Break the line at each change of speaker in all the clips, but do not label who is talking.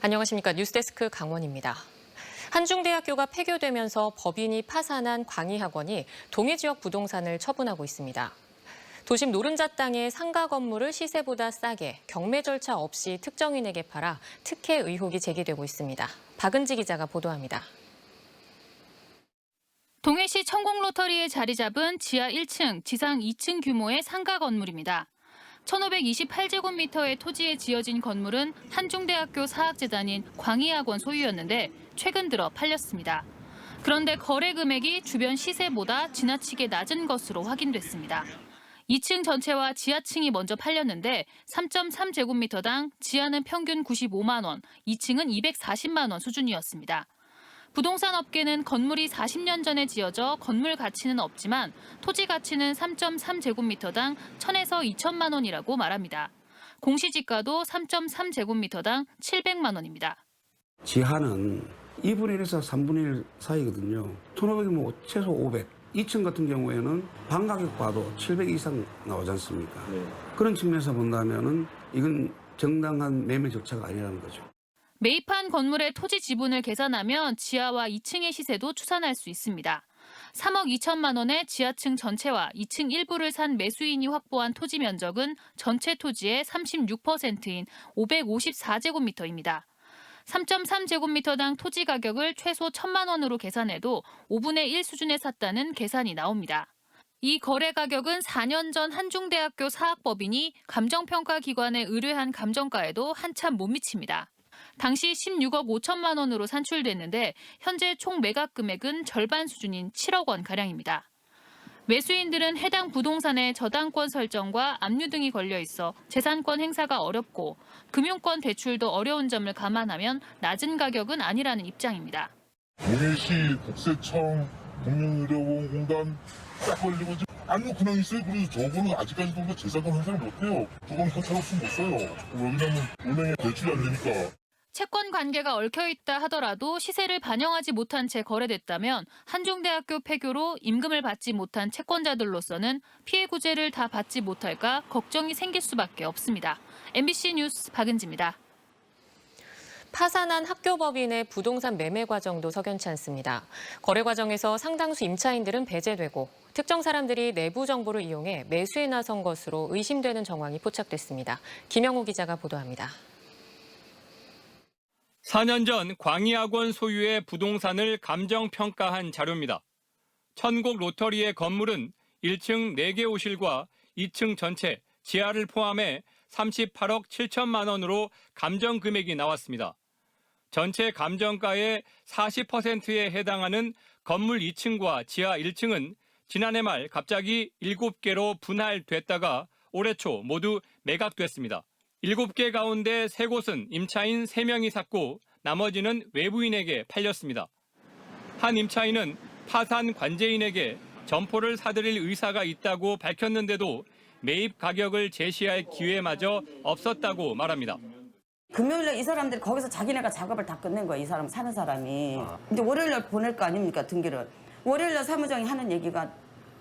안녕하십니까. 뉴스데스크 강원입니다. 한중대학교가 폐교되면서 법인이 파산한 광희학원이 동해 지역 부동산을 처분하고 있습니다. 도심 노른자 땅의 상가 건물을 시세보다 싸게 경매 절차 없이 특정인에게 팔아 특혜 의혹이 제기되고 있습니다. 박은지 기자가 보도합니다.
동해시 천공로터리에 자리 잡은 지하 1층, 지상 2층 규모의 상가 건물입니다. 1528제곱미터의 토지에 지어진 건물은 한중대학교 사학재단인 광희학원 소유였는데 최근 들어 팔렸습니다. 그런데 거래 금액이 주변 시세보다 지나치게 낮은 것으로 확인됐습니다. 2층 전체와 지하층이 먼저 팔렸는데 3.3제곱미터당 지하는 평균 95만 원, 2층은 240만 원 수준이었습니다. 부동산 업계는 건물이 40년 전에 지어져 건물 가치는 없지만 토지 가치는 3.3제곱미터당 1,000에서 2천만 원이라고 말합니다. 공시지가도 3.3제곱미터당 700만 원입니다.
지하는 2분의 1에서 3분의 1 사이거든요. 1,500이면 최소 500. 2층 같은 경우에는 반가격 봐도 700 이상 나오지 않습니까? 그런 측면에서 본다면은 이건 정당한 매매 절차가 아니라는 거죠.
매입한 건물의 토지 지분을 계산하면 지하와 2층의 시세도 추산할 수 있습니다. 3억 2천만 원의 지하층 전체와 2층 일부를 산 매수인이 확보한 토지 면적은 전체 토지의 36%인 554제곱미터입니다. 3.3제곱미터당 토지 가격을 최소 1,000만 원으로 계산해도 5분의 1 수준에 샀다는 계산이 나옵니다. 이 거래 가격은 4년 전 한중대학교 사학법인이 감정평가기관에 의뢰한 감정가에도 한참 못 미칩니다. 당시 16억 5천만 원으로 산출됐는데 현재 총 매각 금액은 절반 수준인 7억 원가량입니다. 매수인들은 해당 부동산의 저당권 설정과 압류 등이 걸려 있어 재산권 행사가 어렵고 금융권 대출도 어려운 점을 감안하면 낮은 가격은 아니라는 입장입니다.
동해시 국세청 국민의료보험공단 딱 걸리고 압류 근황이 있어요. 그래서 저거는 아직까지도 재산권 행사를 못해요. 저건 현찰 없으면 못 써요. 왜냐면 은행에 대출이 안 되니까.
채권 관계가 얽혀있다 하더라도 시세를 반영하지 못한 채 거래됐다면 한중대학교 폐교로 임금을 받지 못한 채권자들로서는 피해 구제를 다 받지 못할까 걱정이 생길 수밖에 없습니다. MBC 뉴스 박은지입니다.
파산한 학교법인의 부동산 매매 과정도 석연치 않습니다. 거래 과정에서 상당수 임차인들은 배제되고 특정 사람들이 내부 정보를 이용해 매수에 나선 것으로 의심되는 정황이 포착됐습니다. 김영호 기자가 보도합니다.
4년 전 광희학원 소유의 부동산을 감정평가한 자료입니다. 천곡 로터리의 건물은 1층 4개 호실과 2층 전체, 지하를 포함해 38억 7천만 원으로 감정 금액이 나왔습니다. 전체 감정가의 40%에 해당하는 건물 2층과 지하 1층은 지난해 말 갑자기 7개로 분할됐다가 올해 초 모두 매각됐습니다. 7개 가운데 3곳은 임차인 3명이 샀고 나머지는 외부인에게 팔렸습니다. 한 임차인은 파산 관제인에게 점포를 사들일 의사가 있다고 밝혔는데도 매입 가격을 제시할 기회마저 없었다고 말합니다.
금요일날 이 사람들이 거기서 자기네가 작업을 다 끝낸 거야. 이 사람 사는 사람이. 이제 월요일날 보낼 거 아닙니까 등기를. 월요일날 사무장이 하는 얘기가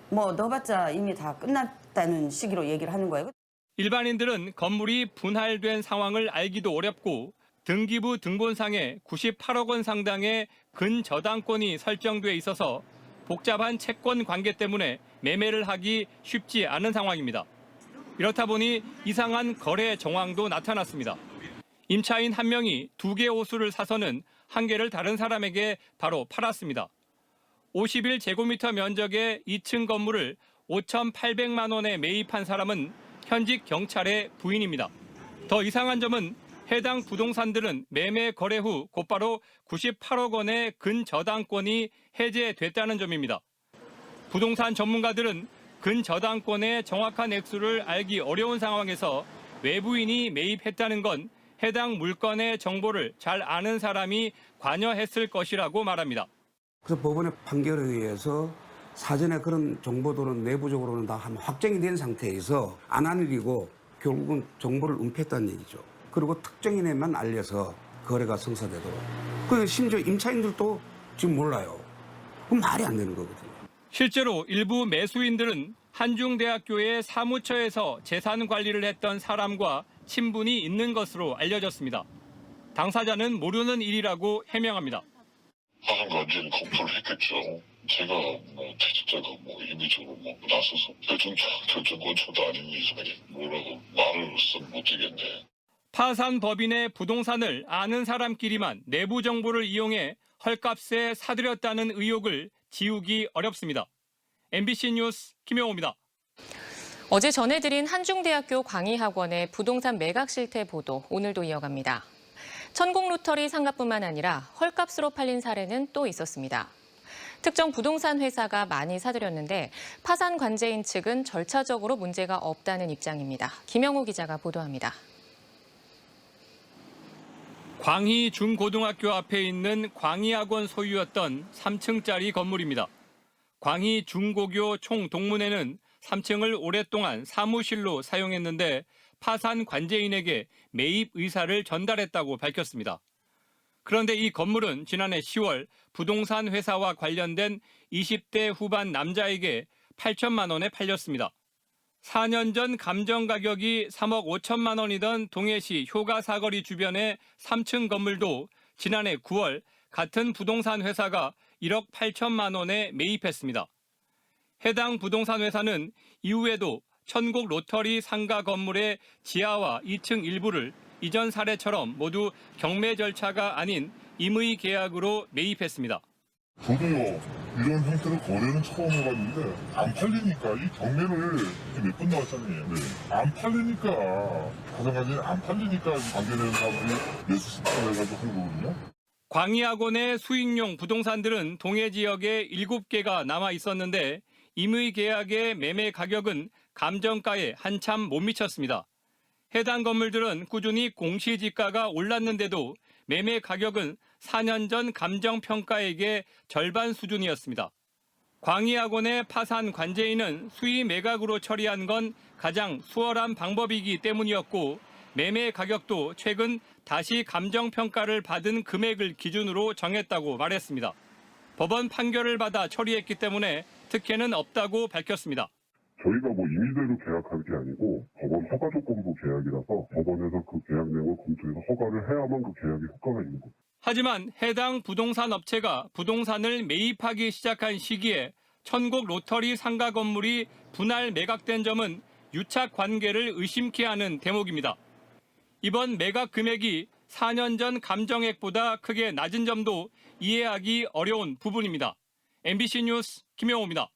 뭐 넣어봤자 이미 다 끝났다는 시기로 얘기를 하는 거예요.
일반인들은 건물이 분할된 상황을 알기도 어렵고 등기부 등본상에 98억 원 상당의 근저당권이 설정돼 있어서 복잡한 채권 관계 때문에 매매를 하기 쉽지 않은 상황입니다. 이렇다 보니 이상한 거래 정황도 나타났습니다. 임차인 한 명이 2개 호수를 사서는 한 개를 다른 사람에게 바로 팔았습니다. 51제곱미터 면적의 2층 건물을 5,800만 원에 매입한 사람은 현직 경찰의 부인입니다. 더 이상한 점은 해당 부동산들은 매매 거래 후 곧바로 98억 원의 근저당권이 해제됐다는 점입니다. 부동산 전문가들은 근저당권의 정확한 액수를 알기 어려운 상황에서 외부인이 매입했다는 건 해당 물건의 정보를 잘 아는 사람이 관여했을 것이라고 말합니다.
그래서 법원의 판결에 의해서 사전에 그런 정보들은 내부적으로는 다 확정이 된 상태에서 안 한 일이고 결국은 정보를 은폐했다는 얘기죠. 그리고 특정인에만 알려서 거래가 성사되도록. 그 심지어 임차인들도 지금 몰라요. 그건 말이 안 되는 거거든요.
실제로 일부 매수인들은 한중대학교의 사무처에서 재산 관리를 했던 사람과 친분이 있는 것으로 알려졌습니다. 당사자는 모르는 일이라고 해명합니다.
파산 관계는 검토를 했겠죠. 제가 퇴직자가 임의적으로 나서서 결정권자도 아닌 이상에 뭐라고 말을 못 드리겠네.
파산 법인의 부동산을 아는 사람끼리만 내부 정보를 이용해 헐값에 사들였다는 의혹을 지우기 어렵습니다. MBC 뉴스 김영호입니다.
어제 전해드린 한중대학교 광희학원의 부동산 매각 실태 보도 오늘도 이어갑니다. 천국 로터리 상가뿐만 아니라 헐값으로 팔린 사례는 또 있었습니다. 특정 부동산 회사가 많이 사들였는데 파산 관제인 측은 절차적으로 문제가 없다는 입장입니다. 김영호 기자가 보도합니다.
광희 중고등학교 앞에 있는 광희학원 소유였던 3층짜리 건물입니다. 광희 중고교 총동문회는 3층을 오랫동안 사무실로 사용했는데 파산 관제인에게 매입 의사를 전달했다고 밝혔습니다. 그런데 이 건물은 지난해 10월 부동산 회사와 관련된 20대 후반 남자에게 8천만 원에 팔렸습니다. 4년 전 감정 가격이 3억 5천만 원이던 동해시 효가 사거리 주변의 3층 건물도 지난해 9월 같은 부동산 회사가 1억 8천만 원에 매입했습니다. 해당 부동산 회사는 이후에도 천국 로터리 상가 건물의 지하와 2층 일부를 이전 사례처럼 모두 경매 절차가 아닌 임의 계약으로 매입했습니다.
저도요, 이런 형태로 거래는 처음 해봤는데 안 팔리니까 이 경매를 몇 번 나왔잖아요. 네. 안 팔리니까 가상관계는 안 팔리니까 관계되는 사람들이 매수 신청해가지고 한 거거든요.
광희학원의 수익용 부동산들은 동해 지역에 7개가 남아 있었는데 임의 계약의 매매 가격은 감정가에 한참 못 미쳤습니다. 해당 건물들은 꾸준히 공시지가가 올랐는데도 매매 가격은 4년 전 감정평가액의 절반 수준이었습니다. 광희학원의 파산 관제인은 수의 매각으로 처리한 건 가장 수월한 방법이기 때문이었고 매매 가격도 최근 다시 감정평가를 받은 금액을 기준으로 정했다고 말했습니다. 법원 판결을 받아 처리했기 때문에 특혜는 없다고 밝혔습니다.
저희가 임의대로 계약한 게 아니고 법원 허가 조건부 계약이라서 법원에서 그 계약 내용을 검토해서 허가를 해야만 그 계약에 효과가 있는 거죠.
하지만 해당 부동산 업체가 부동산을 매입하기 시작한 시기에 천국 로터리 상가 건물이 분할 매각된 점은 유착 관계를 의심케 하는 대목입니다. 이번 매각 금액이 4년 전 감정액보다 크게 낮은 점도 이해하기 어려운 부분입니다. MBC 뉴스 김영호입니다.